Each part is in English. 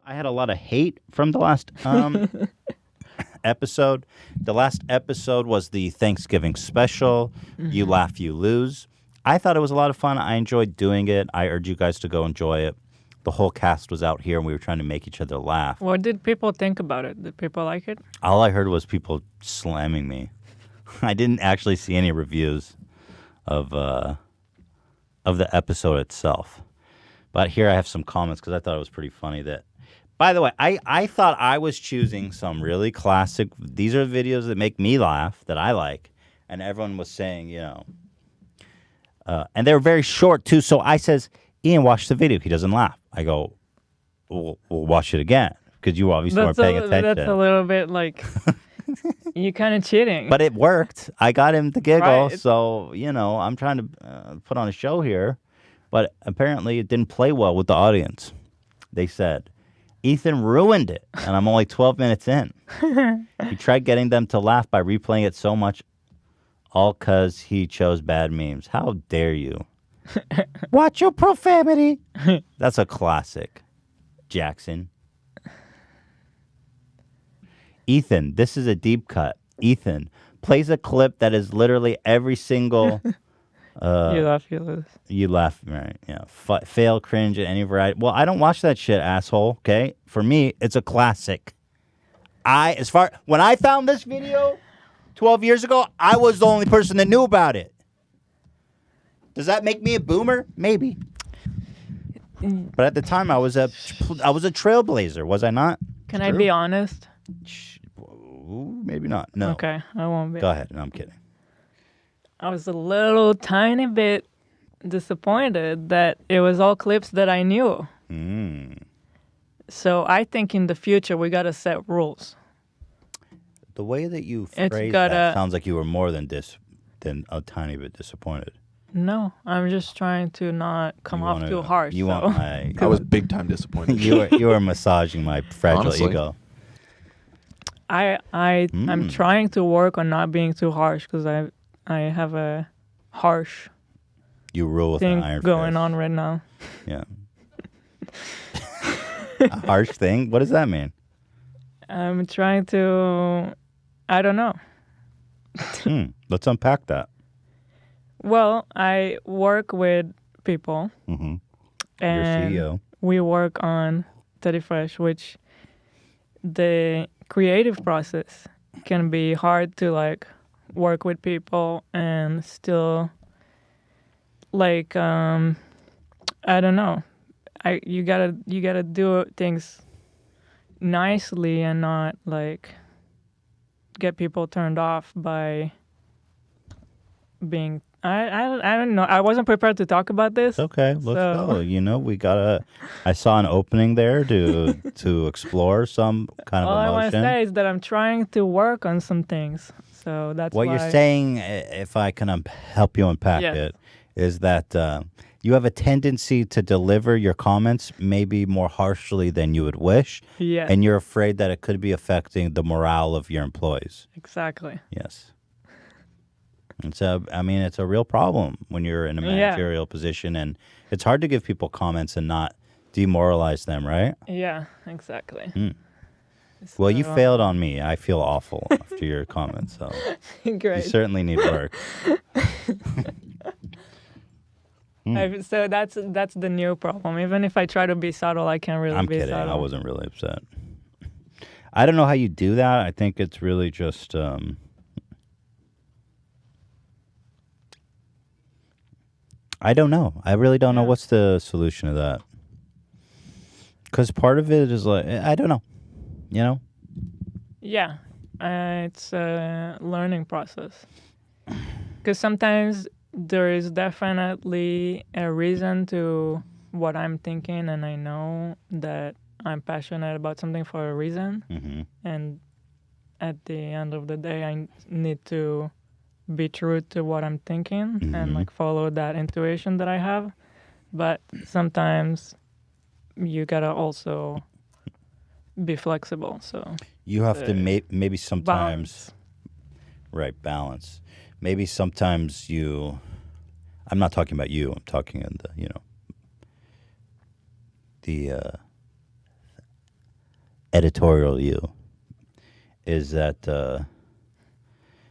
I had a lot of hate from the last episode. The last episode was the Thanksgiving special. You laugh, you lose. I thought it was a lot of fun. I enjoyed doing it. I urge you guys to go enjoy it. The whole cast was out here, and we were trying to make each other laugh. What did people think about it? Did people like it? All I heard was people slamming me. I didn't actually see any reviews of the episode itself. But here I have some comments because I thought it was pretty funny that. By the way, I thought I was choosing some really classic. These are videos that make me laugh that I like, and everyone was saying, and they were very short too. So I says, Ian, watch the video. He doesn't laugh. I go, we'll watch it again because you obviously weren't paying attention. That's a little bit like you're kind of cheating. But it worked. I got him to giggle. Right. So, I'm trying to put on a show here. But apparently it didn't play well with the audience. They said, Ethan ruined it. And I'm only 12 minutes in. He tried getting them to laugh by replaying it so much, all because he chose bad memes. How dare you? Watch your profanity. That's a classic. Jackson. Ethan, this is a deep cut. Ethan plays a clip that is literally every single... you laugh, you lose. You laugh, right? Yeah. Fail, cringe, at any variety. Well, I don't watch that shit, asshole. Okay? For me, it's a classic. When I found this video 12 years ago, I was the only person that knew about it. Does that make me a boomer? Maybe. But at the time, I was a trailblazer, was I not? Can I be honest? Ooh, maybe not. No. Okay, I won't be. Go ahead. No, I'm kidding. I was a little tiny bit disappointed that it was all clips that I knew. So I think in the future, we got to set rules. The way that you phrased that sounds like you were more than a tiny bit disappointed. No, I'm just trying to not come off too harsh. I was big time disappointed. you were massaging my fragile Honestly. ego. I'm trying to work on not being too harsh because I have a harsh thing going on right now. Yeah. A harsh thing? What does that mean? I'm trying to, I don't know. Let's unpack that. Well, I work with people. Mm-hmm. And Your CEO. we work on Teddy Fresh, which the creative process can be hard to work with people and still I don't know. You gotta do things nicely and not get people turned off by being I don't know. I wasn't prepared to talk about this. Okay, let's go. We gotta. I saw an opening there to explore some kind of All emotion. I want to say is that I'm trying to work on some things. So that's what why you're saying. If I can help you unpack it, is that you have a tendency to deliver your comments maybe more harshly than you would wish. Yes. And you're afraid that it could be affecting the morale of your employees. Exactly. Yes. And so, it's a real problem when you're in a managerial position, and it's hard to give people comments and not demoralize them, right? Yeah, exactly. Well, you failed on me. I feel awful after your comments, so Great. you certainly need work. So that's the new problem. Even if I try to be subtle, I can't really be kidding. subtle. I wasn't really upset. I don't know how you do that. I think it's really just... I don't know. I really don't know what's the solution to that. Because part of it is I don't know. Yeah, it's a learning process. Because sometimes there is definitely a reason to what I'm thinking, and I know that I'm passionate about something for a reason. Mm-hmm. And at the end of the day, I need to be true to what I'm thinking and follow that intuition that I have. But sometimes you gotta also be flexible. So you have to maybe sometimes balance. Maybe sometimes I'm not talking about you. I'm talking in the editorial you is that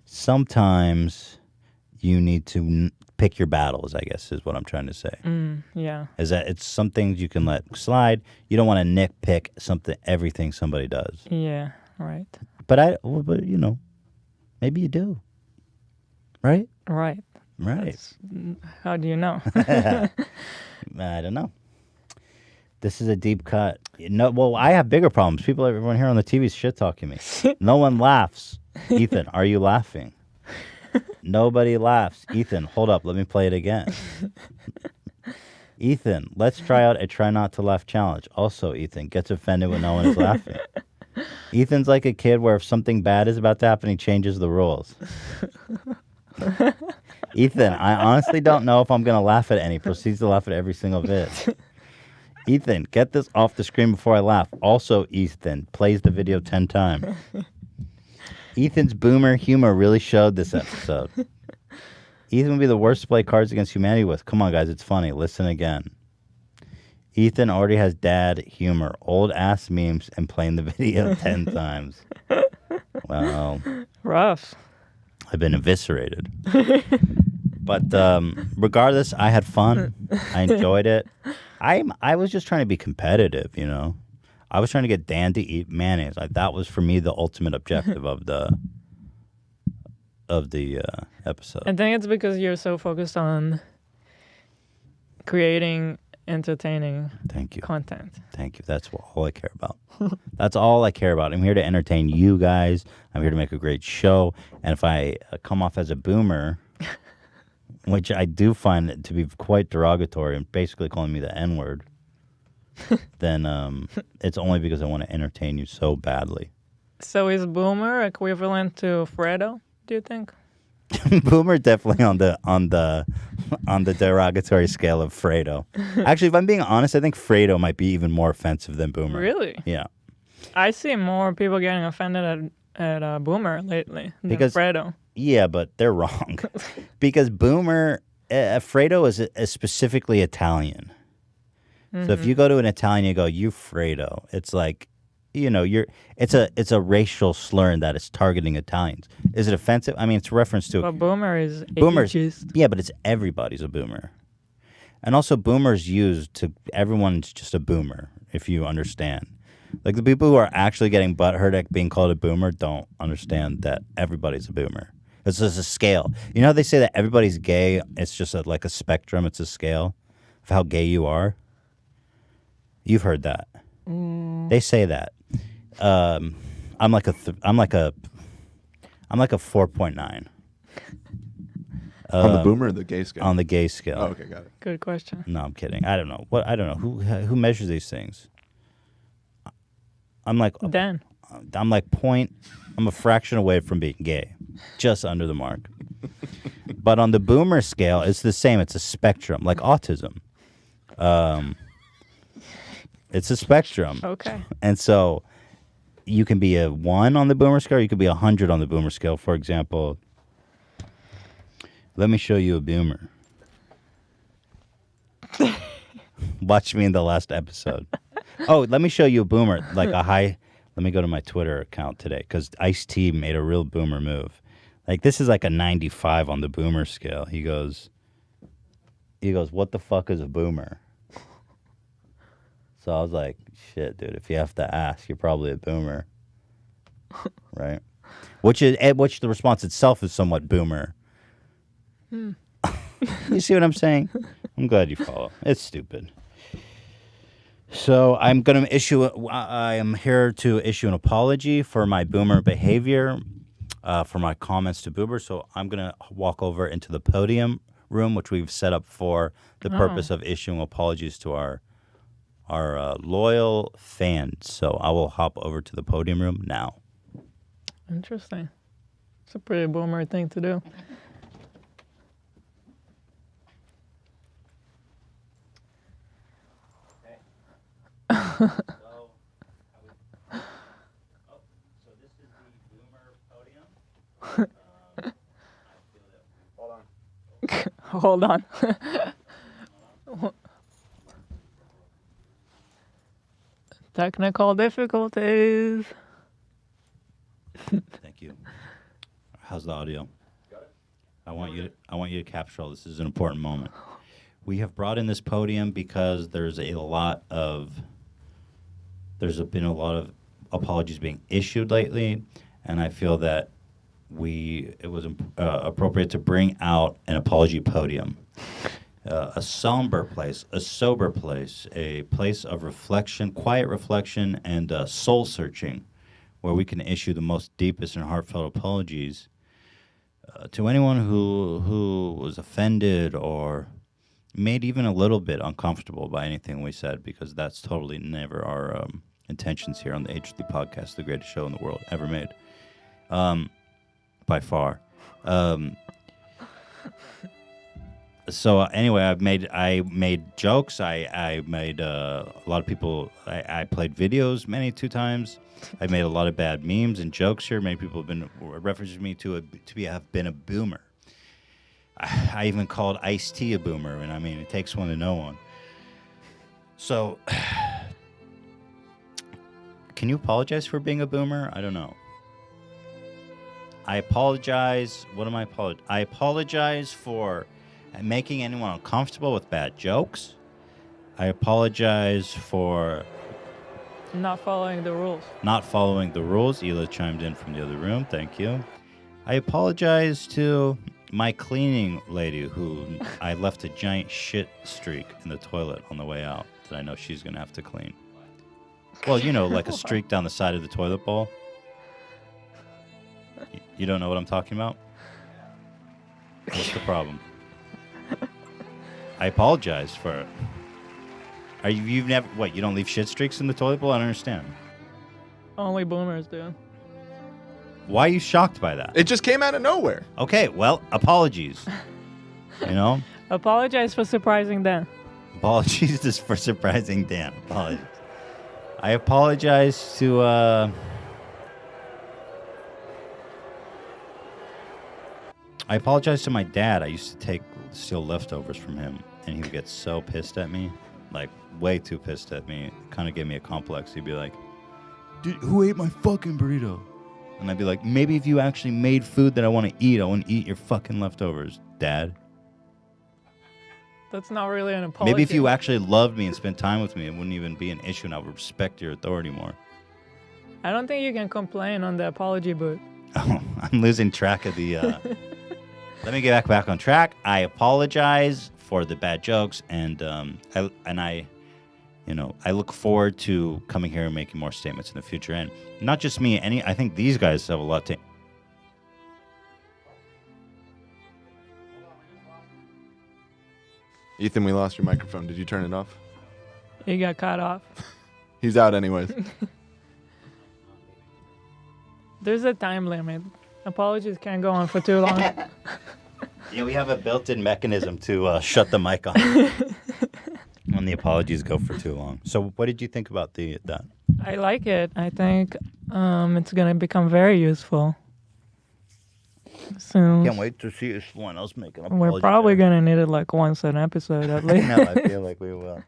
sometimes you need to pick your battles, I guess, is what I'm trying to say. Yeah. Is that it's some things you can let slide. You don't want to nitpick everything somebody does. Yeah. Right. But maybe you do. Right? Right. Right. How do you know? I don't know. This is a deep cut. Well, I have bigger problems. Everyone here on the TV is shit talking me. No one laughs. Ethan, are you laughing? Nobody laughs. Ethan, hold up. Let me play it again. Ethan, let's try out a try not to laugh challenge. Also, Ethan gets offended when no one is laughing. Ethan's like a kid where if something bad is about to happen, he changes the rules. Ethan, I honestly don't know if I'm going to laugh at any. Proceeds to laugh at every single bit. Ethan, get this off the screen before I laugh. Also, Ethan, plays the video 10 times. Ethan's boomer humor really showed this episode. Ethan would be the worst to play Cards Against Humanity with. Come on, guys, it's funny. Listen again. Ethan already has dad humor, old-ass memes, and playing the video 10 times. Well, Rough. I've been eviscerated. But regardless, I had fun. I enjoyed it. I was just trying to be competitive, you know. I was trying to get Dan to eat mayonnaise. That was for me the ultimate objective of the episode. I think it's because you're so focused on creating entertaining Thank you. content. Thank you. That's all I care about. That's all I care about. I'm here to entertain you guys. I'm here to make a great show. And if I come off as a boomer, which I do find it to be quite derogatory and basically calling me the N-word, then it's only because I want to entertain you so badly. So is boomer equivalent to Fredo, do you think? Boomer definitely on the derogatory scale of Fredo. Actually, if I'm being honest, I think Fredo might be even more offensive than Boomer. Really? Yeah. I see more people getting offended at Boomer lately than Because- Fredo. Yeah, but they're wrong. Because Boomer, Fredo is specifically Italian. So if you go to an Italian, you go, "You Fredo." It's like, it's a racial slur that is targeting Italians. Is it offensive? I mean, it's a reference to But Boomer is Boomers. ageist. Yeah, but it's everybody's a boomer. And also boomers used to everyone's just a boomer, if you understand. Like the people who are actually getting butthurt at being called a boomer don't understand that everybody's a boomer. It's just a scale. You know how they say that everybody's gay? It's just like a spectrum. It's a scale of how gay you are. You've heard that. They say that. I'm like a 4.9. On the boomer or the gay scale? On the gay scale. Oh, okay, got it. Good question. No, I'm kidding. I don't know. I don't know who measures these things. I'm like Dan. I'm a fraction away from being gay, just under the mark. But on the boomer scale, it's the same. It's a spectrum, like autism. It's a spectrum. Okay. And so you can be a 1 on the boomer scale, or you could be 100 on the boomer scale. For example, let me show you a boomer. Watch me in the last episode. Oh, let me show you a boomer, like a high. Let me go to my Twitter account today because Ice-T made a real boomer move. Like this is like a 95 on the boomer scale. He goes, "What the fuck is a boomer?" So I was like, "Shit, dude. If you have to ask, you're probably a boomer, right?" Which the response itself is somewhat boomer. You see what I'm saying? I'm glad you follow. It's stupid. So I am here to issue an apology for my boomer behavior, for my comments to Boober. So I'm going to walk over into the podium room, which we've set up for the purpose of issuing apologies to our loyal fans. So I will hop over to the podium room now. Interesting. It's a pretty boomer thing to do. So this is the boomer podium. Hold on. Technical difficulties. Thank you. How's the audio? I want you to capture all this. This is an important moment. We have brought in this podium because there's been a lot of apologies being issued lately, and I feel that it was appropriate to bring out an apology podium. A somber place, a sober place, a place of reflection, quiet reflection, and soul searching, where we can issue the most deepest and heartfelt apologies to anyone who was offended or made even a little bit uncomfortable by anything we said, because that's totally never our intentions here on the HD podcast, the greatest show in the world ever made, by far. So anyway, I made jokes. I made a lot of people. I played videos two times. I made a lot of bad memes and jokes here. Many people have been referencing me to have been a boomer. I even called Ice-T a boomer, and I mean, it takes one to know one. So, can you apologize for being a boomer? I don't know. I apologize. What am I apologizing? I apologize for making anyone uncomfortable with bad jokes. I apologize for not following the rules. Not following the rules. Ela chimed in from the other room. Thank you. I apologize to my cleaning lady who I left a giant shit streak in the toilet on the way out that I know she's going to have to clean. Well, you know, like a streak down the side of the toilet bowl. You don't know what I'm talking about? What's the problem? I apologize for it. You've never, what, you don't leave shit streaks in the toilet bowl? I don't understand. Only boomers do. Why are you shocked by that? It just came out of nowhere. Okay, well, apologies. You know? Apologize for surprising Dan. Apologies for surprising Dan. Apologies. I apologize to, I apologize to my dad. I used to steal leftovers from him, and he would get so pissed at me, like way too pissed at me. Kind of gave me a complex. He'd be like, "Dude, who ate my fucking burrito?" And I'd be like, "Maybe if you actually made food that I want to eat, I wouldn't eat your fucking leftovers, Dad." That's not really an apology. Maybe if you actually loved me and spent time with me, it wouldn't even be an issue, and I would respect your authority more. I don't think you can complain on the apology booth. Oh, I'm losing track of the... Let me get back on track. I apologize for the bad jokes, and I look forward to coming here and making more statements in the future. And not just me, I think these guys have a lot to... Ethan, we lost your microphone. Did you turn it off? He got cut off. He's out anyways. There's a time limit. Apologies can't go on for too long. Yeah, we have a built-in mechanism to shut the mic on when the apologies go for too long. So what did you think about that? I like it. I think it's going to become very useful soon. Can't wait to see someone else make an apology. We're probably going to need it like once an episode at least. No, I feel like we will.